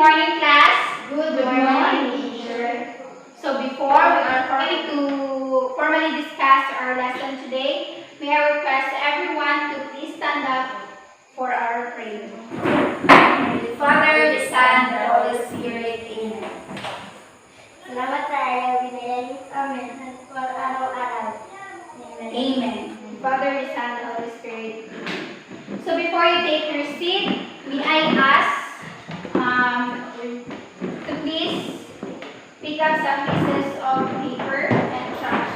morning, class. Good morning, teacher. So before we are going to formally discuss our lesson today, may I request everyone to please stand up for our prayer. The Father, the Son, the Holy Spirit. Amen. Salamat sa araw, binayagin amin at for araw-araw. Amen. Amen. The Father, the Son, the Holy Spirit. So before you take your seat, may I ask to please pick up some pieces of paper and trash.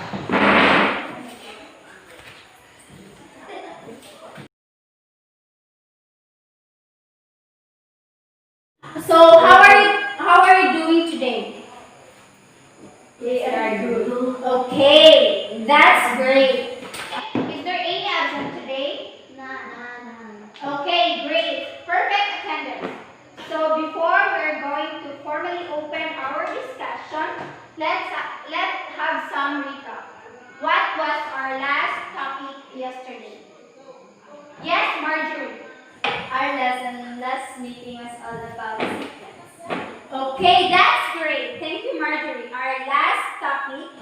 So how are you doing today? We are good. Okay, that's great. Is there any absent today? Okay, great. Perfect attendance. So before we're going to formally open our discussion, let's have some recap. What was our last topic yesterday? Yes, Marjorie. Our lesson last meeting was all about sequence. Okay, that's great. Thank you, Marjorie. Our last topic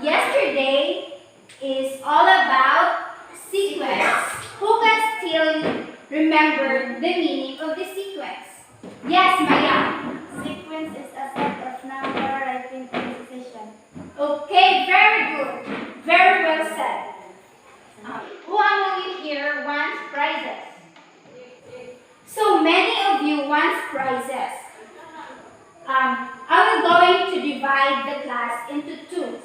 yesterday is all about sequence. Who can still remember the meaning of the sequence? Yes, Maya. Sequence is a set of number writing in succession. Okay, very good. Very well said. Who among you here wants prizes? So many of you want prizes. I'm going to divide the class into two.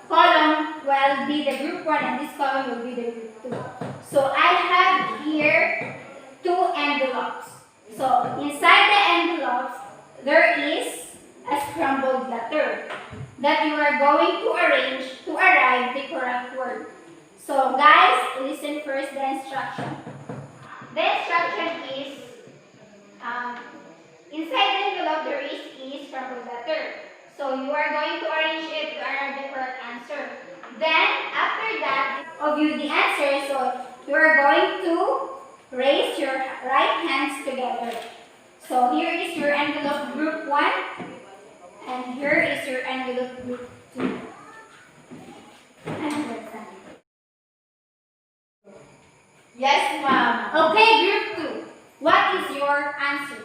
Column will be the group 1 and this column will be the group 2. So I have here two envelopes. So inside the envelopes, there is a scrambled letter that you are going to arrange to arrive the correct word. So guys, listen first the instruction. The instruction is, inside the envelope there is a scrambled letter. So you are going to arrange it to arrive the correct answer. Then after that, of you the answer, so you are going to raise your right hands together. So here is your envelope group 1 and here is your envelope group 2. Yes, ma'am. Okay, group 2. What is your answer?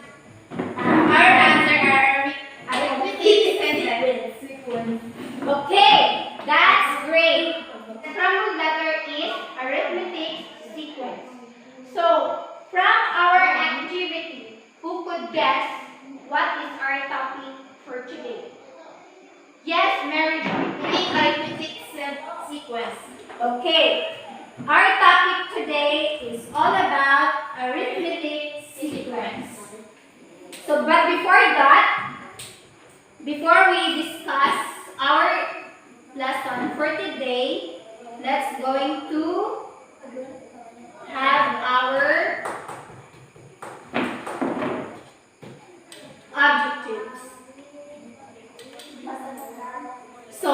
Our answer are Arithmetic sequence. Okay, that's great. The scrambled letter is arithmetic sequence. So, from our activity, who could guess what is our topic for today? Yes, Mary Jo. Arithmetic sequence. Okay. Our topic today is all about arithmetic sequence. So, but before we discuss our lesson for today, let's going to have our objectives. So,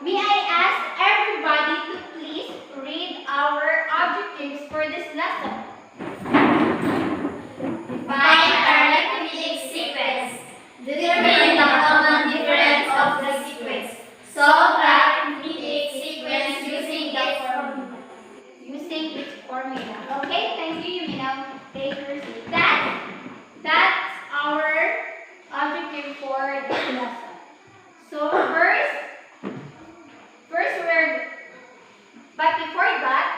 may I ask everybody to please read our objectives for this lesson? Find arithmetic sequence. Determine the common difference of the sequence. Solve the arithmetic sequence using the formula. Using its formula. Okay, thank you. You may now take your seat. That's our objective for this lesson. So but before that,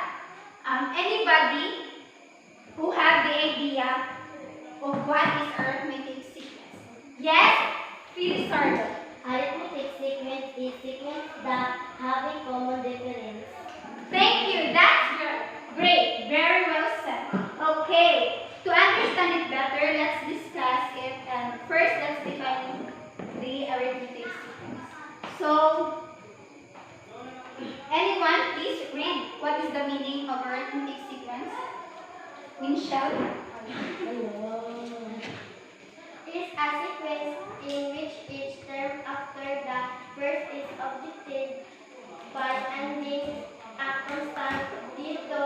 anybody who have the idea of what is arithmetic sequence? Yes, please start. Arithmetic sequence is sequence that have a common difference. Thank you. That's great. Very well said. Okay. To understand it better, let's discuss it. And first, let's define the arithmetic sequence. So, anyone, please read what is the meaning of arithmetic sequence? Winchell. It is a sequence in which each term after the first is objected by adding a constant due to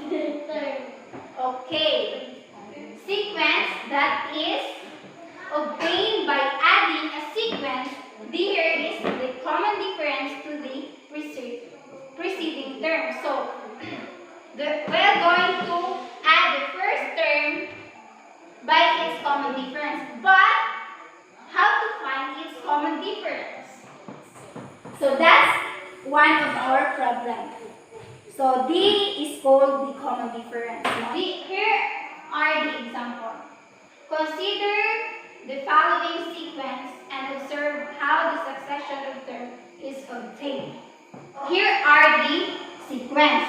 the term. Okay. Sequence that is problem. So D is called the common difference. Here are the examples. Consider the following sequence and observe how the succession of terms is obtained. Here are the sequence.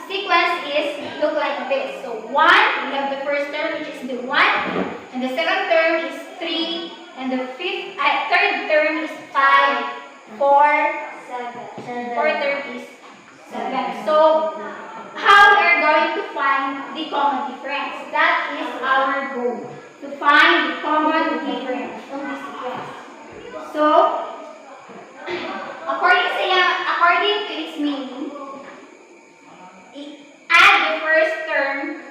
Sequence is look like this. So 1, we have the first term which is the 1, and the second term is 3, and the third term is 5, 4, 7. Fourth term is 7. So how we are going to find the common difference? That is our goal, to find the common difference of the sequence. So according to its meaning, add the first term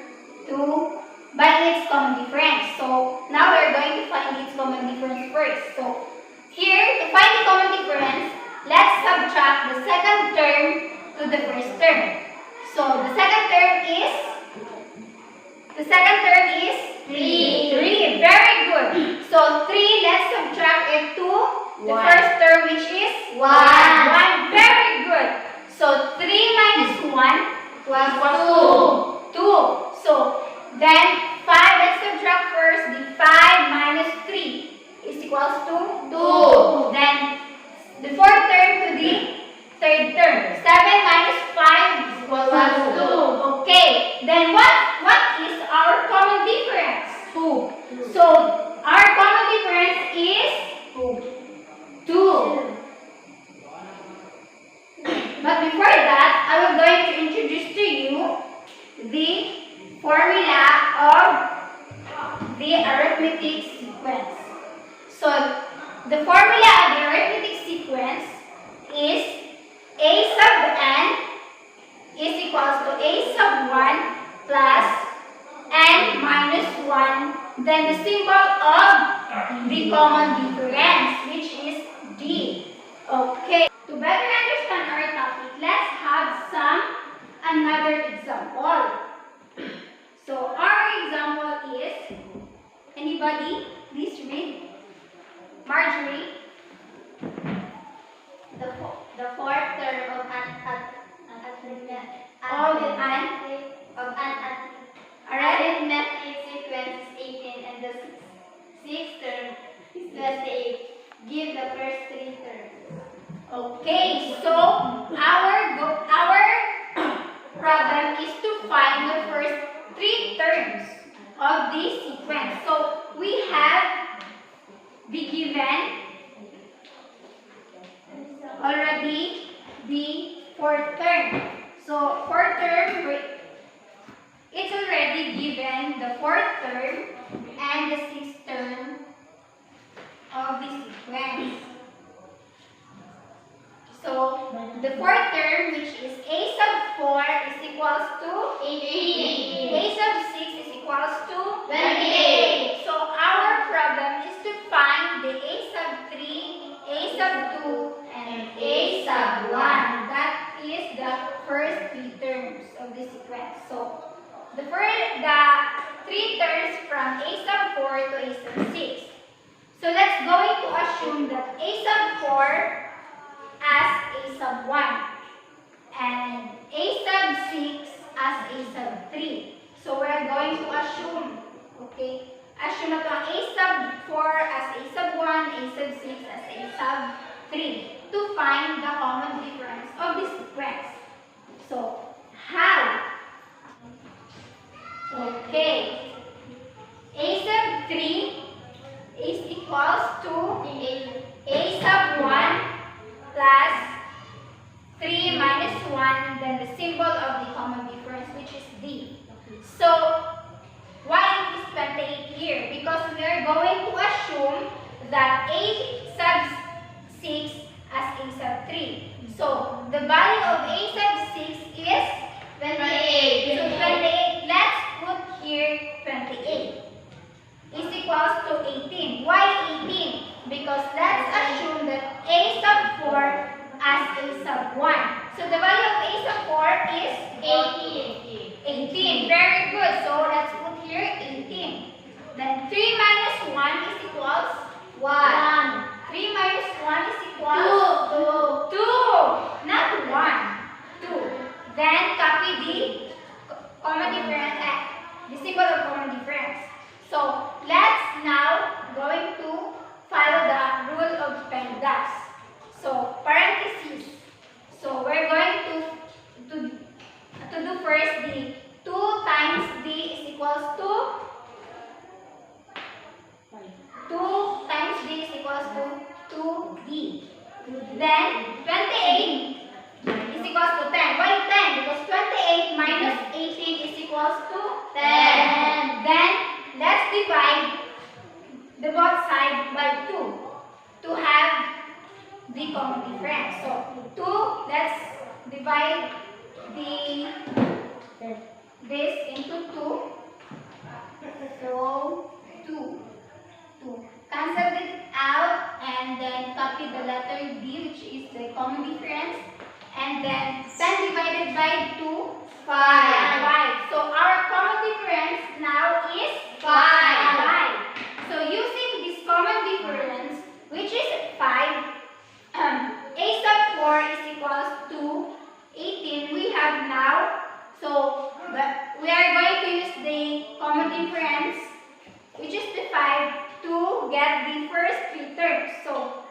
by its common difference. So now we are going to find its common difference first. So here, to find the common difference, let's subtract the second term to the first term. So the second term is 3. Very good. So 3, let's subtract it to the first term which is 1. Very good. So 3 minus 1 was 2. So then 5, let's subtract first. The 5 minus 3 is equals to 2. Then the fourth term to the third term. 7 minus 5 is equals to 2. Okay. Then what is our common difference? 2. So our common difference is 2. But before that, I am going to introduce to you the formula of the arithmetic sequence. So the formula of the arithmetic sequence is a sub n is equals to a sub 1 plus n minus 1, then the symbol of the common difference, which is D. Okay. To better understand our topic, let's have another example. So our example is, anybody please read? Marjorie. The fourth term of arithmetic sequence is 18, and the sixth term is 28. Give the first 3 terms. Okay, so our problem is to find the first 3 terms of this sequence. So we have been given already the fourth term. So fourth term, it's already given the fourth term and the sixth term of the sequence. So the fourth term, which is a sub 4, is equals to 18. a sub 6 is equals to 28. So our problem is to find the a sub 3, a sub 2, and a sub 1. That is the first 3 terms of the sequence. So the 3 terms from a sub 4 to a sub 6. So let's going to assume that a sub 4 as a sub 1 and a sub 6 as a sub 3. So we are going to assume, okay, assume na a sub 4 as a sub 1, a sub 6 as a sub 3 to find the common difference of the sequence. So how? Okay, a sub 3 is equals to a sub 1 plus 3 minus 1, then the symbol of the common difference, which is D. So, why it is 28 here? Because we are going to assume that a sub 6 as a sub 3. So, the value of a sub 6 is 28. So, 28, let's put here 28 is equals to 18. Why 18? Because let's assume that a sub 4 as a sub 1. So the value of a sub 4 is 18. Very good. So let's put here 18. Then 3 minus 1 is equals 1. 3 minus 1 is equals 2. Not Then copy the common difference, the symbol of common difference. So let's now going to follow the rule of PEMDAS. So parentheses. So we're going to do first the 2 times d is equals to 2 times d is equals to 2d. Then 28 is equals to 10. Why 10? Because 28 minus 18 is equals to 10. Then let's divide the both sides by 2 to have the common difference. So 2, let's divide this into 2. So 2. Cancel it out and then copy the letter D, which is the common difference. And then 10 divided by 2, 5. So our common difference now is 5. So using this common difference, which is 5, a sub 4 is equals to 18. We have now, so we are going to use the common difference, which is the 5, to get the first 3 terms. So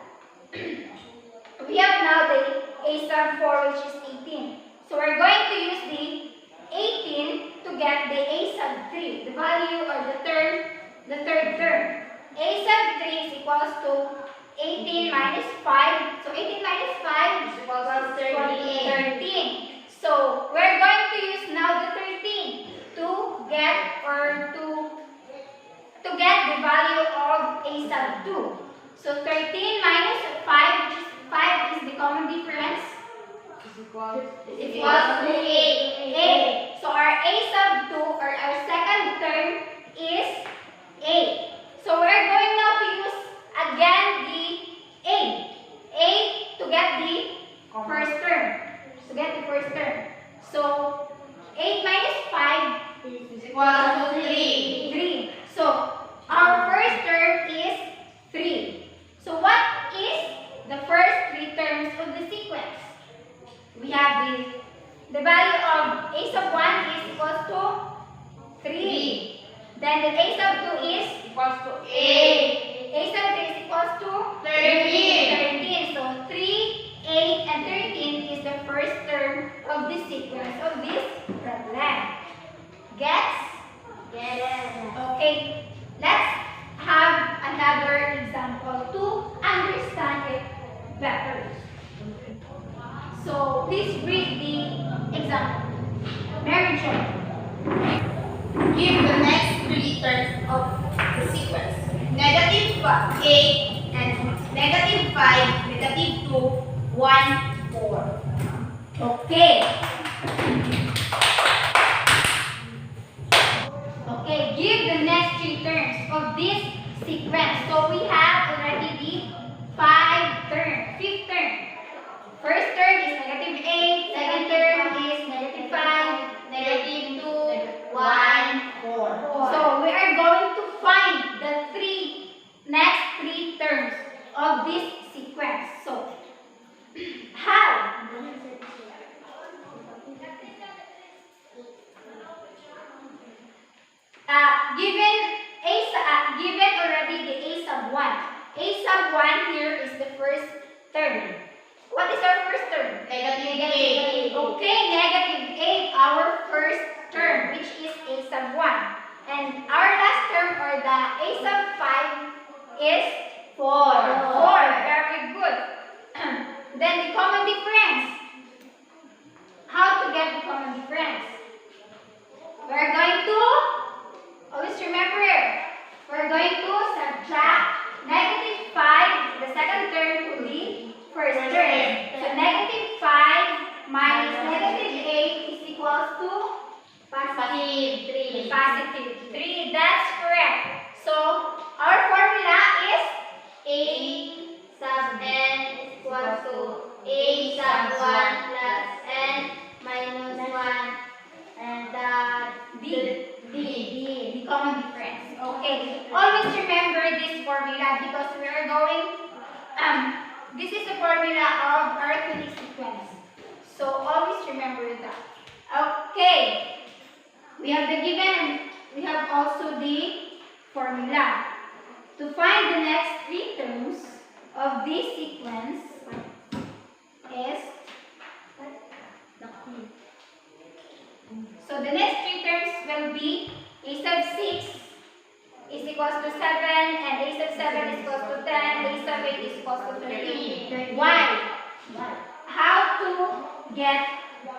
we have now the a sub 4, which is 18. So we're going to use the 18 to get the a sub 3, the value or the third term. A sub 3 is equals to 18 minus 5. So 18 minus 5 is equals to 13. So we're going to use now the 13 to get the value of a sub 2. So 13 minus 5, which is 5 is the common difference, is equals to 8. So our a sub 2 or our second term is 8. So we're going now to use again the 8 to get the first term. So 8 minus 5 is equals to 3. So our first term is 3. So what is the first 3 terms of the sequence? We have the value of a sub 1 is equals to 3. Then the a sub 2 is equals to 8. A sub 3 is equals to 13. So 3, 8, and 13 is the first term of the sequence of this problem. Gets? Yes. Okay. Let's have another example to understand it better. So please read the example. Mary Jo. Give the next 3 terms of the sequence. Negative 8 and negative 5, negative 2, 1, 4. Okay. Okay, give the next 3 terms of this sequence. So we have already the 5th term. First term is negative 8, second term is negative 5, negative 2, 1, 4. So we are going to find the next 3 terms of this sequence. So how? Given already the a sub 1. A sub 1 here is the first term. What is our first term? Negative 8. Okay, negative 8, our first term, which is a sub 1. And our last term, or the a sub 5, is 4. Very good. Then the common difference. How to get the common difference? We're going to, always remember, we're going to subtract negative 5, the second term, to the first term. So negative 5 minus negative 8 is equals to Positive 3. positive 3. That's correct. So our formula is A sub n is equal to A sub 1 plus n minus 1 and the common difference. Okay. Always remember this formula because we are going, this is the formula of arithmetic sequence. So always remember that. We have the given and we have also the formula. To find the next three terms of this sequence is, so the next three terms will be a sub 6 is equals to 7 and a sub 7 is equals to 10, a sub 8 is equals to 13. Why? How to get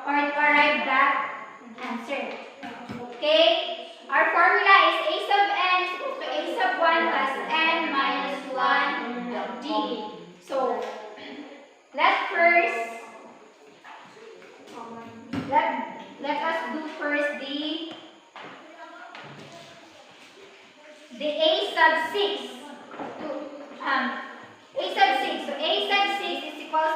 or arrive that answer? Okay? Our formula is a sub n is equals to a sub 1 plus n minus 1 d. So, let's first let us do first the a sub 6 a sub 6. So a sub 6 is equals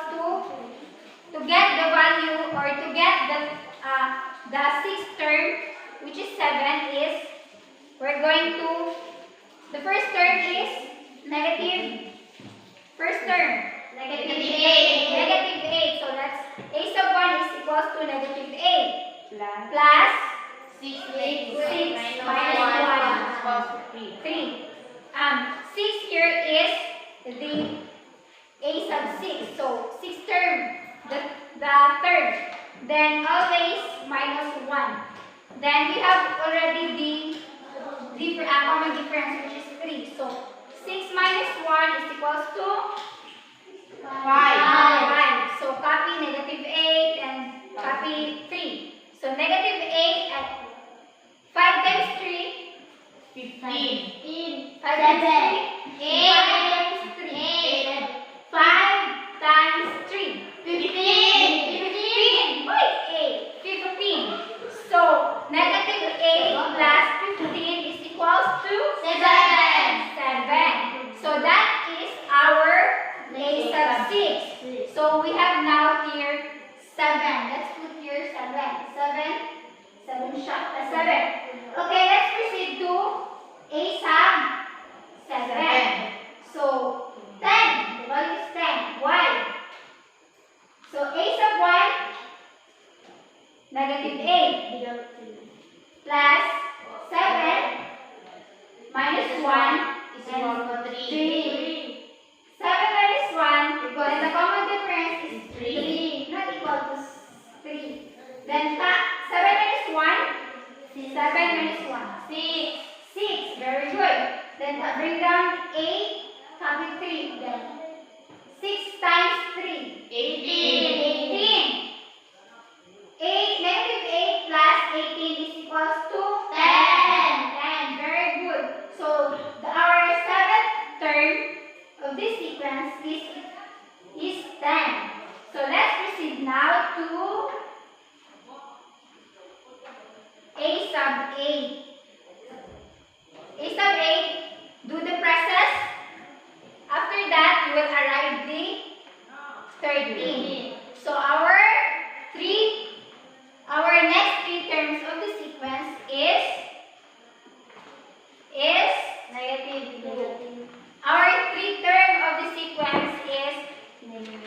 to get the value or to get the sixth term, which is 7, is we're going to, the first term is negative, first term negative 8. So that's a sub 1 is equals to negative 8 plus 6 minus 1 3. 6 here is the a sub 6. So 6 term, the third. Then always minus 1. Then we have already the common difference, which is 3. So 6 minus 1 is equals to 5. So copy negative 8 and copy 3. So negative 8 at 5 times 3, 15. 5 times 3, 8. 5 times 3, 15. Wait, 8. 15. So negative 8 plus 15 is equals to 7. So that is our a sub 6. So we have now here 7. Let's put here 7. 7 shot 7. Okay, let's proceed to a sub 7. So 10. The value is 10. Why? So a sub 1, negative 8 plus 7 minus 1 is equal to 3. 7 minus 1, then the common difference is 3, not equal to 3. Then 7 minus 1, 7 minus 1, 6. Very good. Then bring down 8, copy 3. Then 6 times 3, 18. 8, negative 8 plus 18 is equals to 10. Very good. So our seventh term of this sequence is 10. So let's proceed now to a sub 8. A sub 8, do the process. After that, you will arrive the 13. So our next three terms of the sequence is negative 2. Our three term of the sequence is 7, 10,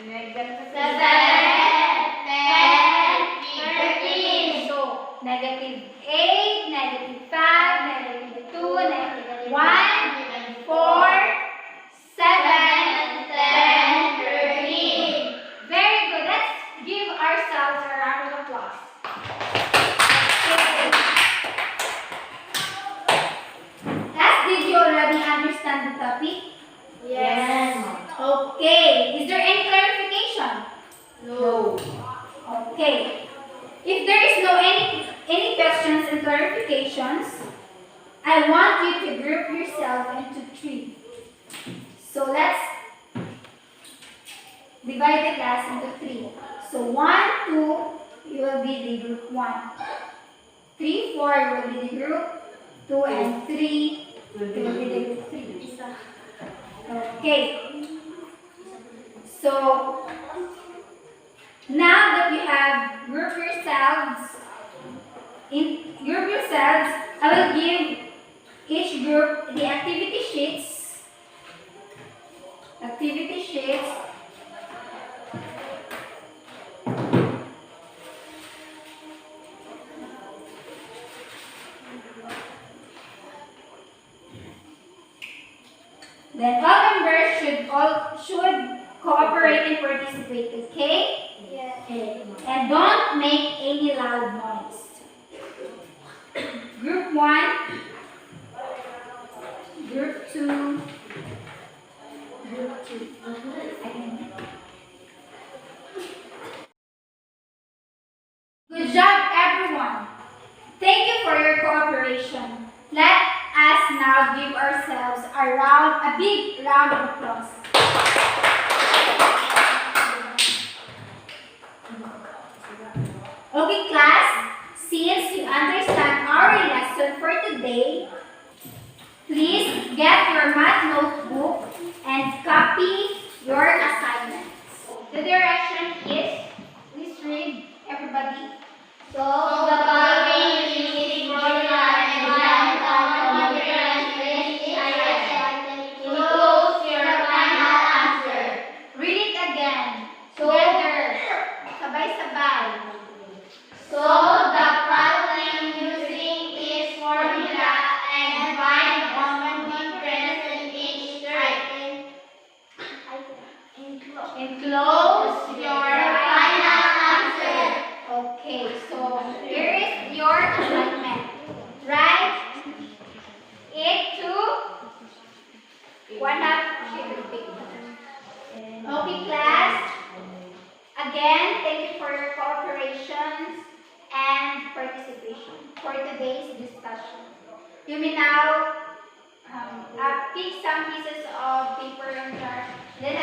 13. So negative 8, negative 5, negative 2, negative 1, 4, 7, 10, 13. Very good. Let's give ourselves a round of applause. Did you already understand the topic? Yes. Okay. Is there any clarification? No. Okay. If there is no any questions and clarifications, I want you to group yourself into 3. So let's divide the class into 3. So 1, 2, you will be the group 1. 3, 4, you will be the group 2, and 3. Okay. So now that you have grouped yourselves, I will give each group the activity sheets. Then all members should cooperate and participate, okay? Yes. And don't make any loud noise. Group 1, Group 2, Group 2. Good job, everyone. Thank you for your cooperation. Let us now give ourselves a big round of applause. Okay, class, since you understand our lesson for today, please get your math notebook and copy your assignments. The direction is, please read, everybody. So the following is formula and example materials includes your final answer. Read it again. So- Together. Sabay-sabay. So the problem using is formula and find the common difference in each term. Enclose your final answer. Okay, so here is your assignment. Write it to 1/2 sheet of paper. Okay, class. Again, thank you for your cooperation and participation for today's discussion. You may now pick some pieces of paper and chart. Then